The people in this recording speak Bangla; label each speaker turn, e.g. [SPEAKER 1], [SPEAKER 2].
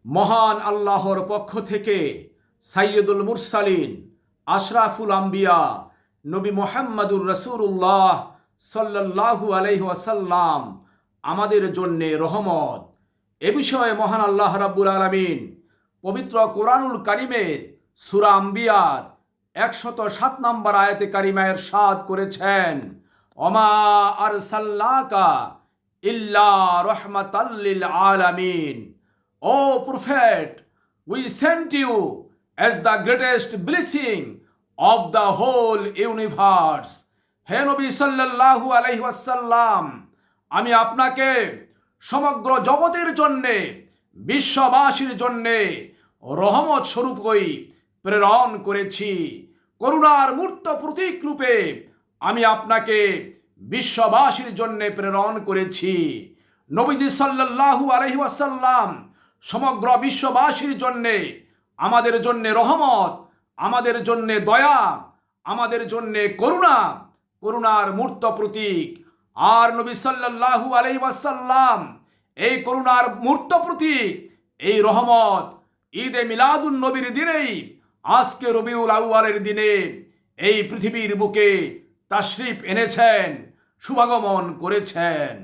[SPEAKER 1] মহান আল্লাহর পক্ষ থেকে সাইয়্যিদুল মুরসালিন আশরাফুল আম্বিয়া নবী মুহাম্মদুর রাসূলুল্লাহ সাল্লাল্লাহু আলাইহি ওয়াসাল্লাম আমাদের জন্যে রহমত। এ বিষয়ে মহান আল্লাহ রাব্বুল আলামিন পবিত্র কোরআনুল কারীমের সূরা আম্বিয়ার 107 নম্বর আয়াতে কারিমায় ইরশাদ করেছেন, ওমা আরসালনাকা ইল্লা রাহমাতাল লিল আলামিন। O Prophet, we sent you as the greatest blessing of the whole universe. হে নবী সাল্লাল্লাহু আলাইহি ওয়াসাল্লাম, আমি আপনাকে সমগ্র জগতের জন্যে, বিশ্ববাসীর জন্যে রহমত স্বরূপই প্রেরণ করেছি। করুণার মূর্ত প্রতীক রূপে আমি আপনাকে বিশ্ববাসীর জন্যে প্রেরণ করেছি। নবীজি সাল্লাল্লাহু আলাইহি ওয়াসাল্লাম সমগ্র বিশ্ববাসীর জন্যে, আমাদের জন্যে রহমত, আমাদের জন্যে দয়া, আমাদের জন্যে করুণা, করুণার মূর্ত প্রতীক। আর নবী সাল্লাল্লাহু আলাইহি ওয়াসাল্লাম এই করুণার মূর্ত প্রতীক, এই রহমত ঈদে মিলাদুন নবীর দিনেই, আজকে রবিউল আউয়ালের দিনে এই পৃথিবীর বুকে তাশরিফ এনেছেন, শুভাগমন করেছেন।